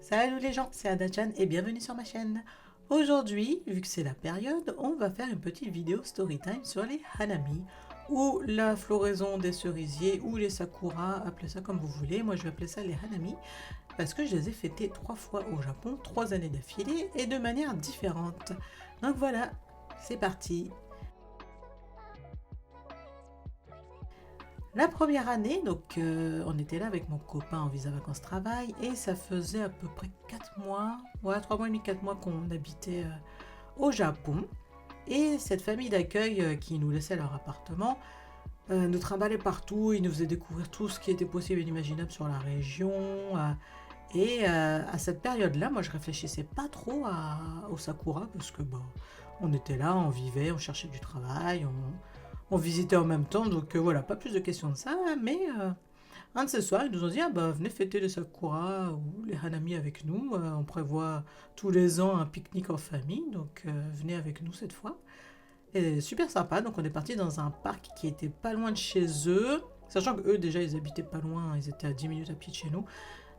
Salut les gens, c'est Ada-chan et bienvenue sur ma chaîne. Aujourd'hui, vu que c'est la période, on va faire une petite vidéo storytime sur les hanami, ou la floraison des cerisiers, ou les sakura, appelez ça comme vous voulez. Moi je vais appeler ça les hanami, parce que je les ai fêtés 3 fois au Japon, 3 années d'affilée, et de manière différente. Donc voilà, c'est parti. La première année, donc on était là avec mon copain en visa vacances travail et ça faisait à peu près 4 mois, ouais 3 mois et demi, 4 mois qu'on habitait au Japon. Et cette famille d'accueil qui nous laissait leur appartement nous trimballait partout, ils nous faisaient découvrir tout ce qui était possible et inimaginable sur la région. À cette période-là, moi je réfléchissais pas trop au Sakura parce que bon, on était là, on vivait, on cherchait du travail, on visitait en même temps, donc voilà, pas plus de questions de ça, mais un de ces soirs, ils nous ont dit, ah bah venez fêter les Sakura ou les Hanami avec nous, on prévoit tous les ans un pique-nique en famille, donc venez avec nous cette fois. Et super sympa, donc on est parti dans un parc qui était pas loin de chez eux, sachant que eux déjà ils habitaient pas loin, ils étaient à 10 minutes à pied de chez nous.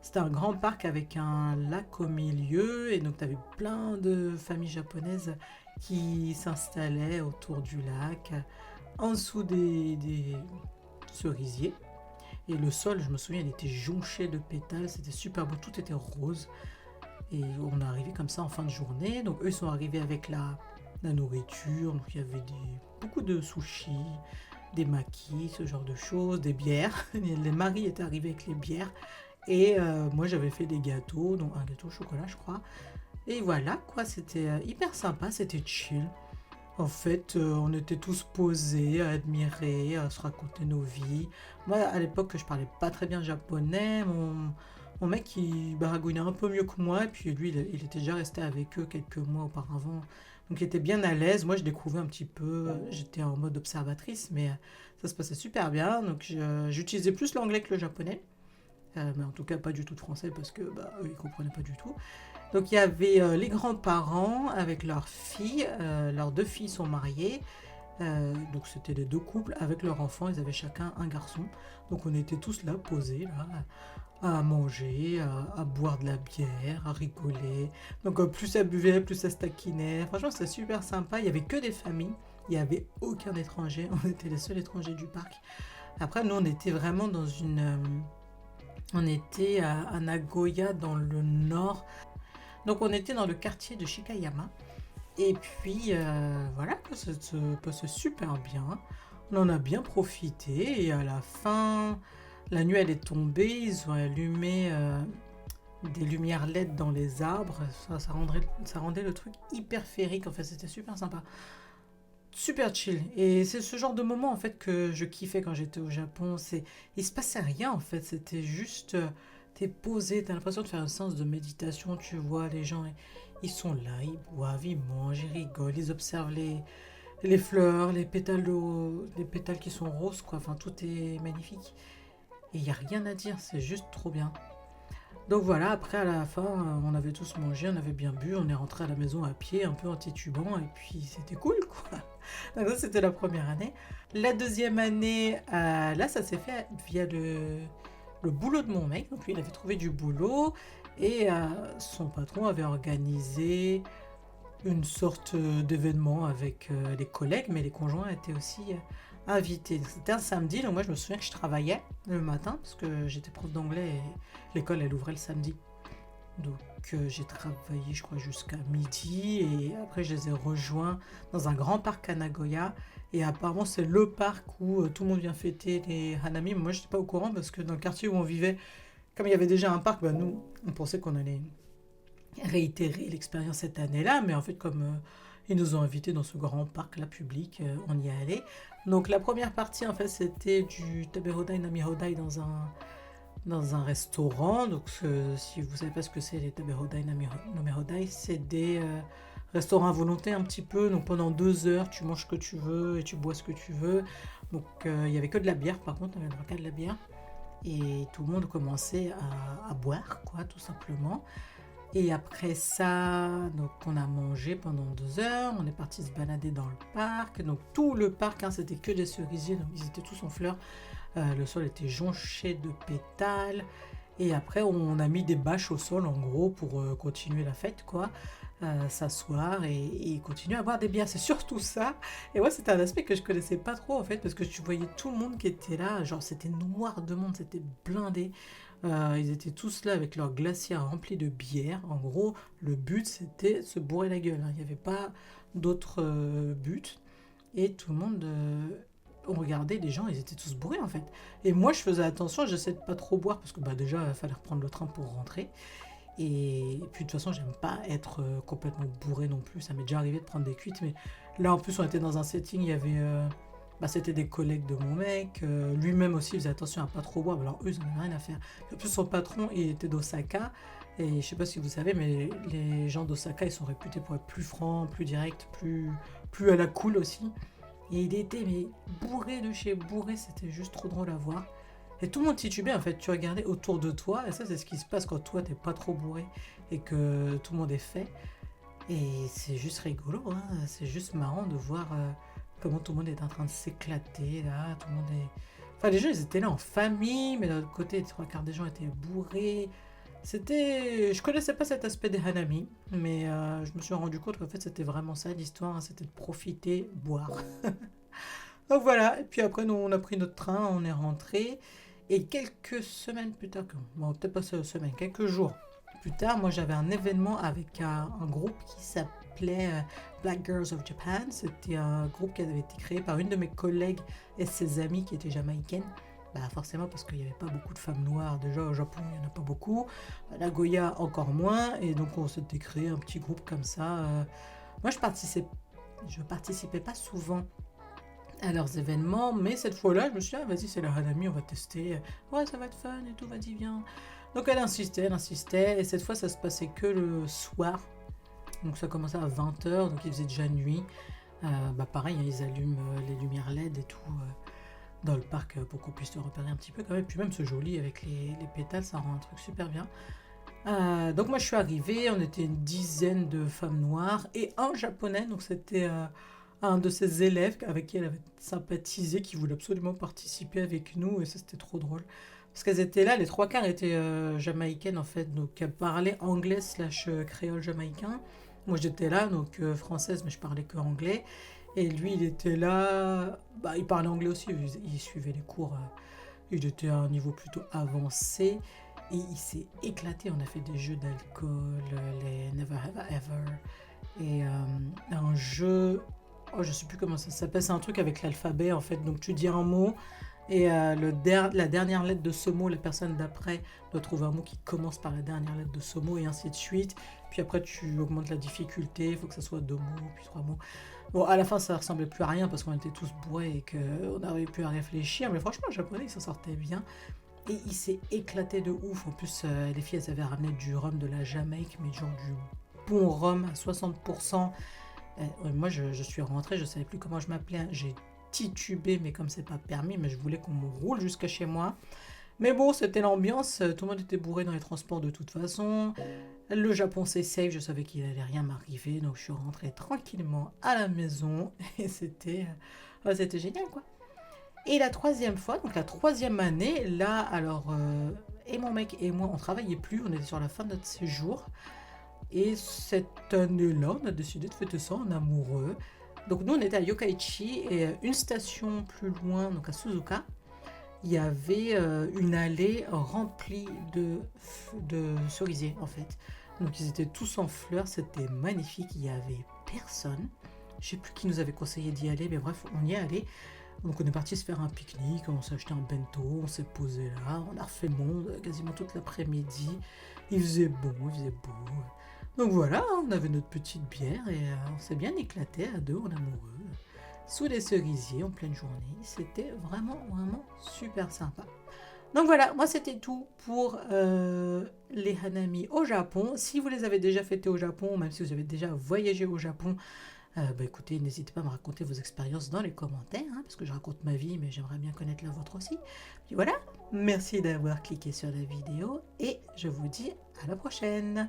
C'était un grand parc avec un lac au milieu, et donc tu avais plein de familles japonaises qui s'installaient autour du lac, en dessous des cerisiers. Et le sol, je me souviens, il était jonché de pétales, c'était super beau, tout était rose. Et on est arrivé comme ça en fin de journée. Donc eux ils sont arrivés avec la nourriture, donc il y avait beaucoup de sushis, des makis, ce genre de choses, des bières. Les maris étaient arrivés avec les bières. Et moi j'avais fait des gâteaux, donc un gâteau au chocolat je crois. Et voilà quoi, c'était hyper sympa, c'était chill. En fait, on était tous posés à admirer, à se raconter nos vies. Moi, à l'époque, je parlais pas très bien japonais. Mon mec, il baragouinait un peu mieux que moi. Et puis lui, il était déjà resté avec eux quelques mois auparavant. Donc il était bien à l'aise. Moi, je découvrais un petit peu. J'étais en mode observatrice, mais ça se passait super bien. Donc j'utilisais plus l'anglais que le japonais. Mais en tout cas, pas du tout de français parce que bah, eux, ils comprenaient pas du tout. Donc il y avait les grands-parents avec leurs filles, leurs 2 filles sont mariées, donc c'était les 2 couples avec leurs enfants, ils avaient chacun un garçon. Donc on était tous là, posés, là, à manger, à boire de la bière, à rigoler. Donc plus ça buvait, plus ça se taquinait. Franchement c'était super sympa, il n'y avait que des familles, il n'y avait aucun étranger, on était les seuls étrangers du parc. Après nous on était vraiment dans on était à Nagoya dans le nord. Donc on était dans le quartier de Shikayama. Et puis voilà, ça se passait super bien. On en a bien profité. Et à la fin, la nuit elle est tombée. Ils ont allumé des lumières LED dans les arbres. Ça rendait le truc hyper féerique. En fait, c'était super sympa. Super chill. Et c'est ce genre de moment en fait que je kiffais quand j'étais au Japon. Il se passait rien en fait. C'était juste, t'es posé, t'as l'impression de faire une séance de méditation. Tu vois les gens, ils sont là, ils boivent, ils mangent, ils rigolent, ils observent les fleurs, les pétales qui sont roses quoi. Enfin tout est magnifique. Et il y a rien à dire. C'est juste trop bien. Donc voilà, après à la fin, on avait tous mangé, on avait bien bu, on est rentré à la maison à pied, un peu en titubant, et puis c'était cool quoi. Donc ça c'était la première année. La deuxième année, là ça s'est fait via le boulot de mon mec, donc lui il avait trouvé du boulot, et son patron avait organisé une sorte d'événement avec les collègues, mais les conjoints étaient aussi invités. C'était un samedi, donc moi je me souviens que je travaillais le matin, parce que j'étais prof d'anglais et l'école elle ouvrait le samedi. Donc j'ai travaillé je crois jusqu'à midi et après je les ai rejoints dans un grand parc à Nagoya et apparemment c'est le parc où tout le monde vient fêter les Hanami. Mais moi je n'étais pas au courant parce que dans le quartier où on vivait, comme il y avait déjà un parc, bah, nous on pensait qu'on allait réitérer l'expérience cette année-là, mais en fait comme ils nous ont invités dans ce grand parc là public, on y est allé. Donc la première partie en fait c'était du Taberodai Namihodai dans un restaurant. Donc si vous savez pas ce que c'est les Taberodai Namihodai, c'est des restaurants à volonté un petit peu. Donc pendant 2 heures tu manges ce que tu veux et tu bois ce que tu veux. Donc il y avait que de la bière par contre, on avait le droit qu'à de la bière. Et tout le monde commençait à boire quoi tout simplement. Et après ça, donc on a mangé pendant 2 heures, on est parti se balader dans le parc. Donc tout le parc, hein, c'était que des cerisiers, donc ils étaient tous en fleurs. Le sol était jonché de pétales. Et après, on a mis des bâches au sol, en gros, pour continuer la fête, quoi. S'asseoir et continuer à boire des bières. C'est surtout ça. Et moi, c'était un aspect que je connaissais pas trop, en fait, parce que tu voyais tout le monde qui était là. Genre, c'était noir de monde, c'était blindé. Ils étaient tous là avec leur glacière remplie de bière. En gros, le but, c'était se bourrer la gueule, hein. Il n'y avait pas d'autre but. Et tout le monde on regardait les gens, ils étaient tous bourrés en fait. Et moi, je faisais attention, j'essayais de pas trop boire parce que bah, déjà, il fallait reprendre le train pour rentrer. Et puis de toute façon, j'aime pas être complètement bourré non plus. Ça m'est déjà arrivé de prendre des cuites, mais là en plus, on était dans un setting, il y avait. Bah, c'était des collègues de mon mec. Lui-même aussi, il faisait attention à pas trop boire. Alors eux, ils n'en avaient rien à faire. En plus, son patron, il était d'Osaka. Et je sais pas si vous savez, mais les gens d'Osaka, ils sont réputés pour être plus francs, plus directs, plus à la cool aussi. Et il était mais bourré de chez bourré, c'était juste trop drôle à voir. Et tout le monde titubait en fait, tu regardais autour de toi, et ça c'est ce qui se passe quand toi t'es pas trop bourré et que tout le monde est fait. Et c'est juste rigolo, hein. C'est juste marrant de voir comment tout le monde est en train de s'éclater là, tout le monde est... Enfin les gens ils étaient là en famille, mais d'un autre côté les trois quarts des gens étaient bourrés. C'était... Je connaissais pas cet aspect des Hanami, mais je me suis rendu compte qu'en fait c'était vraiment ça l'histoire, hein, c'était de profiter, boire. Donc voilà, et puis après nous on a pris notre train, on est rentré, et quelques semaines plus tard, bon peut-être pas semaines, quelques jours plus tard, moi j'avais un événement avec un groupe qui s'appelait Black Girls of Japan. C'était un groupe qui avait été créé par une de mes collègues et ses amies qui étaient jamaïcaines. Bah forcément parce qu'il n'y avait pas beaucoup de femmes noires, déjà au Japon il n'y en a pas beaucoup, à Nagoya encore moins, et donc on s'était créé un petit groupe comme ça. Moi je participais pas souvent à leurs événements, mais cette fois-là, je me suis dit, ah, vas-y, c'est la Hanami, on va tester. Ouais, ça va être fun et tout, vas-y, viens. Donc elle insistait, et cette fois, ça se passait que le soir. Donc ça commençait à 20 h, donc il faisait déjà nuit. Bah pareil, hein, ils allument les lumières LED et tout dans le parc pour qu'on puisse le repérer un petit peu quand même. Puis même ce joli avec les pétales, ça rend un truc super bien. Donc moi je suis arrivée, on était une dizaine de femmes noires et un japonais, donc c'était un de ses élèves avec qui elle avait sympathisé, qui voulait absolument participer avec nous, et ça c'était trop drôle. Parce qu'elles étaient là, les trois quarts étaient jamaïcaines en fait, donc elles parlaient anglais slash créole jamaïcain. Moi j'étais là, donc française, mais je parlais que anglais. Et lui il était là, bah, il parlait anglais aussi, il suivait les cours, il était à un niveau plutôt avancé. Et il s'est éclaté, on a fait des jeux d'alcool, les Never Have I Ever, et un jeu, oh je sais plus comment ça s'appelle, c'est un truc avec l'alphabet en fait, donc tu dis un mot, et la dernière lettre de ce mot, la personne d'après doit trouver un mot qui commence par la dernière lettre de ce mot, et ainsi de suite, puis après tu augmentes la difficulté, il faut que ça soit 2 mots, puis 3 mots. Bon, à la fin ça ressemblait plus à rien parce qu'on était tous bourrés et qu'on n'arrivait plus à réfléchir, mais franchement le japonais il s'en sortait bien. Et il s'est éclaté de ouf. En plus, les filles, elles avaient ramené du rhum de la Jamaïque, mais genre du bon rhum à 60%. Moi, je suis rentrée, je savais plus comment je m'appelais. J'ai titubé, mais comme c'est pas permis, mais je voulais qu'on me roule jusqu'à chez moi. Mais bon, c'était l'ambiance. Tout le monde était bourré dans les transports de toute façon. Le Japon, c'est safe. Je savais qu'il allait rien m'arriver. Donc, je suis rentrée tranquillement à la maison. Et c'était génial, quoi. Et la troisième fois, donc la troisième année, là, alors, et mon mec et moi, on travaillait plus, on était sur la fin de notre séjour. Et cette année-là, on a décidé de fêter ça en amoureux. Donc nous, on était à Yokkaichi, et une station plus loin, donc à Suzuka, il y avait une allée remplie de cerisiers, en fait. Donc ils étaient tous en fleurs, c'était magnifique, il n'y avait personne. Je sais plus qui nous avait conseillé d'y aller, mais bref, on y est allé. Donc on est parti se faire un pique-nique, on s'est acheté un bento, on s'est posé là, on a refait le monde quasiment toute l'après-midi. Il faisait bon, il faisait beau. Donc voilà, on avait notre petite bière et on s'est bien éclaté à deux en amoureux, sous les cerisiers en pleine journée. C'était vraiment, vraiment super sympa. Donc voilà, moi c'était tout pour les Hanami au Japon. Si vous les avez déjà fêtés au Japon, même si vous avez déjà voyagé au Japon, bah écoutez, n'hésitez pas à me raconter vos expériences dans les commentaires, hein, parce que je raconte ma vie, mais j'aimerais bien connaître la vôtre aussi. Puis voilà, merci d'avoir cliqué sur la vidéo, et je vous dis à la prochaine.